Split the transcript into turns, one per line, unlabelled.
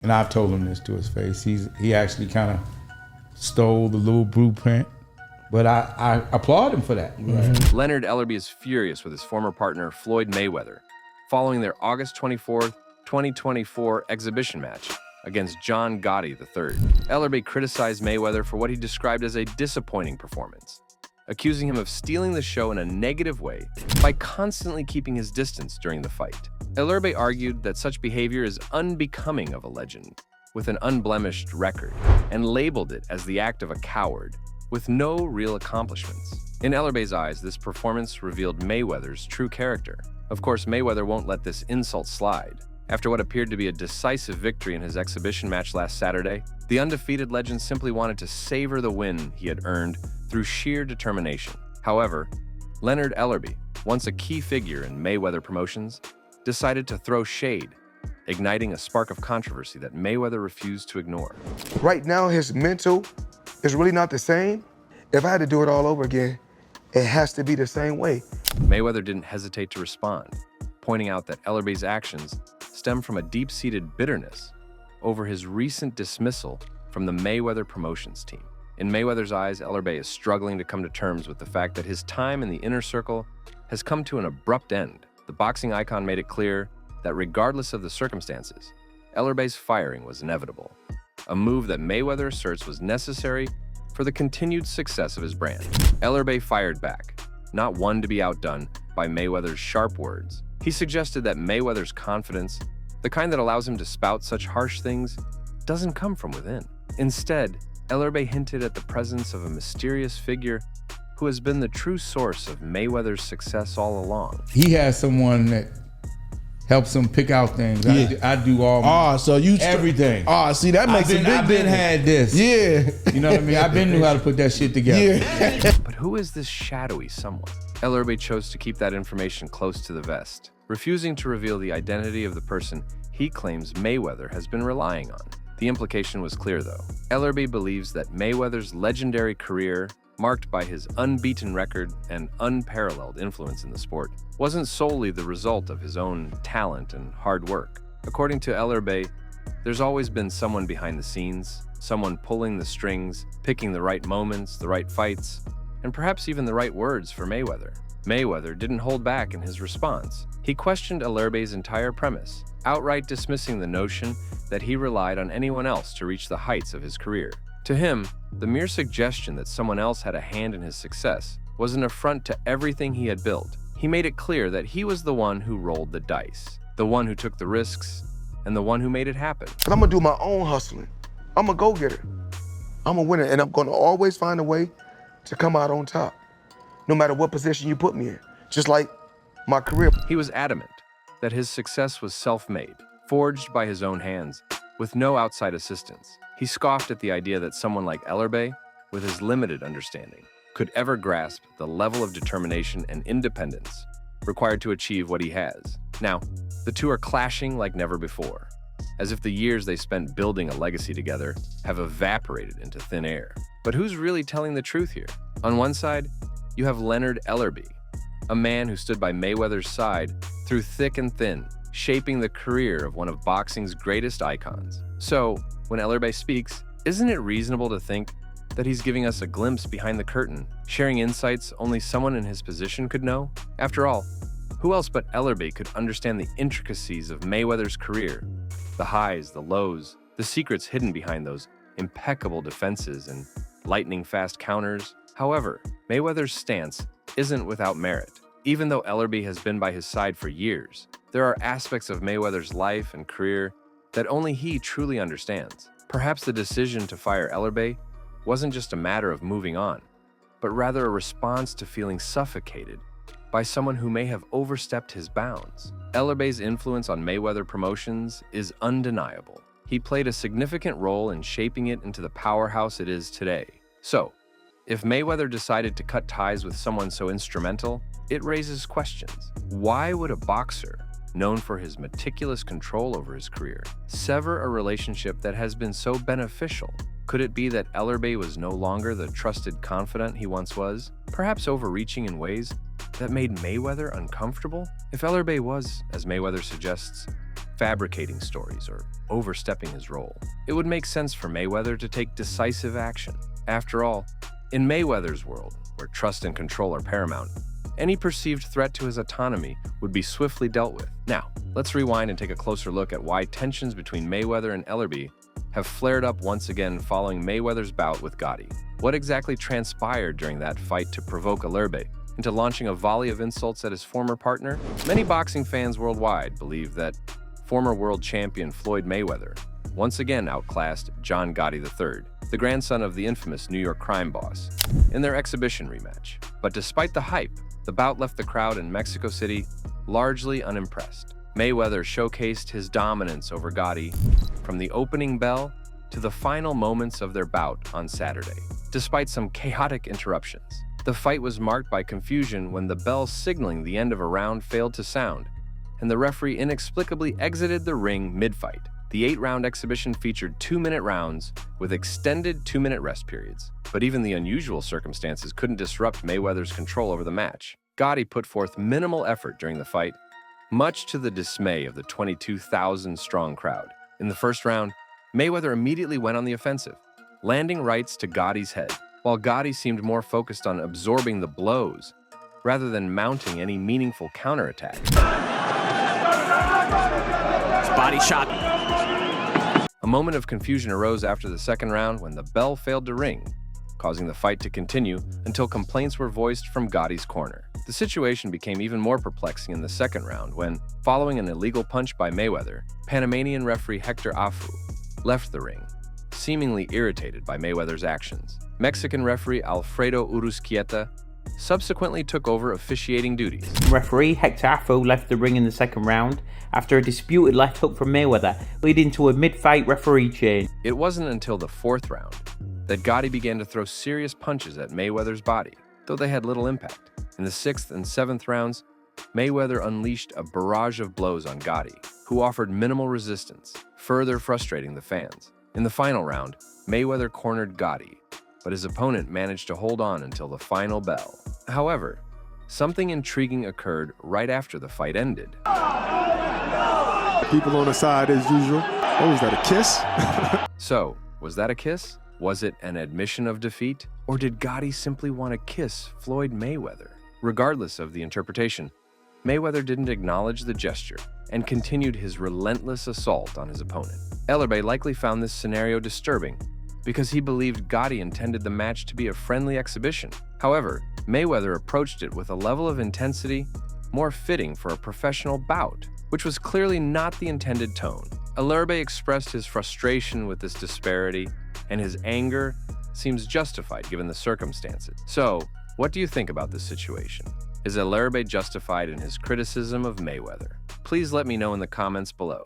And I've told him this to his face. He actually kind of stole the little blueprint, but I applaud him for that.
Mm-hmm. Leonard Ellerbe is furious with his former partner, Floyd Mayweather, following their August 24th, 2024 exhibition match against John Gotti III. Ellerbe criticized Mayweather for what he described as a disappointing performance, accusing him of stealing the show in a negative way by constantly keeping his distance during the fight. Ellerbe argued that such behavior is unbecoming of a legend with an unblemished record, and labeled it as the act of a coward with no real accomplishments. In Ellerbe's eyes, this performance revealed Mayweather's true character. Of course, Mayweather won't let this insult slide. After what appeared to be a decisive victory in his exhibition match last Saturday, the undefeated legend simply wanted to savor the win he had earned through sheer determination. However, Leonard Ellerbe, once a key figure in Mayweather promotions, decided to throw shade, igniting a spark of controversy that Mayweather refused to ignore.
Right now, his mental is really not the same. If I had to do it all over again, it has to be the same way.
Mayweather didn't hesitate to respond, pointing out that Ellerbe's actions stem from a deep-seated bitterness over his recent dismissal from the Mayweather promotions team. In Mayweather's eyes, Ellerbe is struggling to come to terms with the fact that his time in the inner circle has come to an abrupt end. The boxing icon made it clear that regardless of the circumstances, Ellerbe's firing was inevitable, a move that Mayweather asserts was necessary for the continued success of his brand. Ellerbe fired back, not one to be outdone by Mayweather's sharp words. He suggested that Mayweather's confidence, the kind that allows him to spout such harsh things, doesn't come from within. Instead, Ellerbe hinted at the presence of a mysterious figure who has been the true source of Mayweather's success all along.
He has someone that helps him pick out things.
Yeah.
I do all
so you
everything.
See, that makes a big
I've been had this.
Yeah.
You know what I mean? I've been knew how to put that shit together.
Yeah.
But who is this shadowy someone? Ellerbe chose to keep that information close to the vest, refusing to reveal the identity of the person he claims Mayweather has been relying on. The implication was clear, though. Ellerbe believes that Mayweather's legendary career, marked by his unbeaten record and unparalleled influence in the sport, wasn't solely the result of his own talent and hard work. According to Ellerbe, there's always been someone behind the scenes, someone pulling the strings, picking the right moments, the right fights, and perhaps even the right words for Mayweather. Mayweather didn't hold back in his response. He questioned Ellerbe's entire premise, outright dismissing the notion that he relied on anyone else to reach the heights of his career. To him, the mere suggestion that someone else had a hand in his success was an affront to everything he had built. He made it clear that he was the one who rolled the dice, the one who took the risks, and the one who made it happen.
I'm gonna do my own hustling. I'm a go-getter. I'm a winner, and I'm gonna always find a way to come out on top, no matter what position you put me in, just like my career.
He was adamant that his success was self-made, forged by his own hands, with no outside assistance. He scoffed at the idea that someone like Ellerbe, with his limited understanding, could ever grasp the level of determination and independence required to achieve what he has. Now, the two are clashing like never before, as if the years they spent building a legacy together have evaporated into thin air. But who's really telling the truth here? On one side, you have Leonard Ellerbe, a man who stood by Mayweather's side through thick and thin, shaping the career of one of boxing's greatest icons. So, when Ellerbe speaks, isn't it reasonable to think that he's giving us a glimpse behind the curtain, sharing insights only someone in his position could know? After all, who else but Ellerbe could understand the intricacies of Mayweather's career? The highs, the lows, the secrets hidden behind those impeccable defenses and lightning-fast counters. However, Mayweather's stance isn't without merit. Even though Ellerbe has been by his side for years, there are aspects of Mayweather's life and career that only he truly understands. Perhaps the decision to fire Ellerbe wasn't just a matter of moving on, but rather a response to feeling suffocated by someone who may have overstepped his bounds. Ellerbe's influence on Mayweather promotions is undeniable. He played a significant role in shaping it into the powerhouse it is today. So, if Mayweather decided to cut ties with someone so instrumental, it raises questions. Why would a boxer, known for his meticulous control over his career, sever a relationship that has been so beneficial? Could it be that Ellerbe was no longer the trusted confidant he once was, perhaps overreaching in ways that made Mayweather uncomfortable? If Ellerbe was, as Mayweather suggests, fabricating stories or overstepping his role. It would make sense for Mayweather to take decisive action. After all, in Mayweather's world, where trust and control are paramount, any perceived threat to his autonomy would be swiftly dealt with. Now, let's rewind and take a closer look at why tensions between Mayweather and Ellerbe have flared up once again following Mayweather's bout with Gotti. What exactly transpired during that fight to provoke Ellerbe into launching a volley of insults at his former partner? Many boxing fans worldwide believe that former world champion Floyd Mayweather once again outclassed John Gotti III, the grandson of the infamous New York crime boss, in their exhibition rematch. But despite the hype, the bout left the crowd in Mexico City largely unimpressed. Mayweather showcased his dominance over Gotti from the opening bell to the final moments of their bout on Saturday. Despite some chaotic interruptions, the fight was marked by confusion when the bell signaling the end of a round failed to sound, and the referee inexplicably exited the ring mid-fight. The 8-round exhibition featured 2-minute rounds with extended 2-minute rest periods. But even the unusual circumstances couldn't disrupt Mayweather's control over the match. Gotti put forth minimal effort during the fight, much to the dismay of the 22,000-strong crowd. In the first round, Mayweather immediately went on the offensive, landing rights to Gotti's head, while Gotti seemed more focused on absorbing the blows rather than mounting any meaningful counterattack.
Body shot.
A moment of confusion arose after the second round when the bell failed to ring, causing the fight to continue until complaints were voiced from Gotti's corner. The situation became even more perplexing in the second round when, following an illegal punch by Mayweather, Panamanian referee Hector Afu left the ring, seemingly irritated by Mayweather's actions. Mexican referee Alfredo Uruzquieta subsequently took over officiating duties.
Referee Hector Afu left the ring in the second round after a disputed left hook from Mayweather, leading to a mid-fight referee change.
It wasn't until the fourth round that Gotti began to throw serious punches at Mayweather's body, though they had little impact. In the sixth and seventh rounds, Mayweather unleashed a barrage of blows on Gotti, who offered minimal resistance, further frustrating the fans. In the final round, Mayweather cornered Gotti, but his opponent managed to hold on until the final bell. However, something intriguing occurred right after the fight ended.
People on the side as usual. Oh, was that a kiss?
So, was that a kiss? Was it an admission of defeat? Or did Gotti simply want to kiss Floyd Mayweather? Regardless of the interpretation, Mayweather didn't acknowledge the gesture and continued his relentless assault on his opponent. Ellerbe likely found this scenario disturbing because he believed Gotti intended the match to be a friendly exhibition. However, Mayweather approached it with a level of intensity more fitting for a professional bout, which was clearly not the intended tone. Ellerbe expressed his frustration with this disparity, and his anger seems justified given the circumstances. So, what do you think about this situation? Is Ellerbe justified in his criticism of Mayweather? Please let me know in the comments below.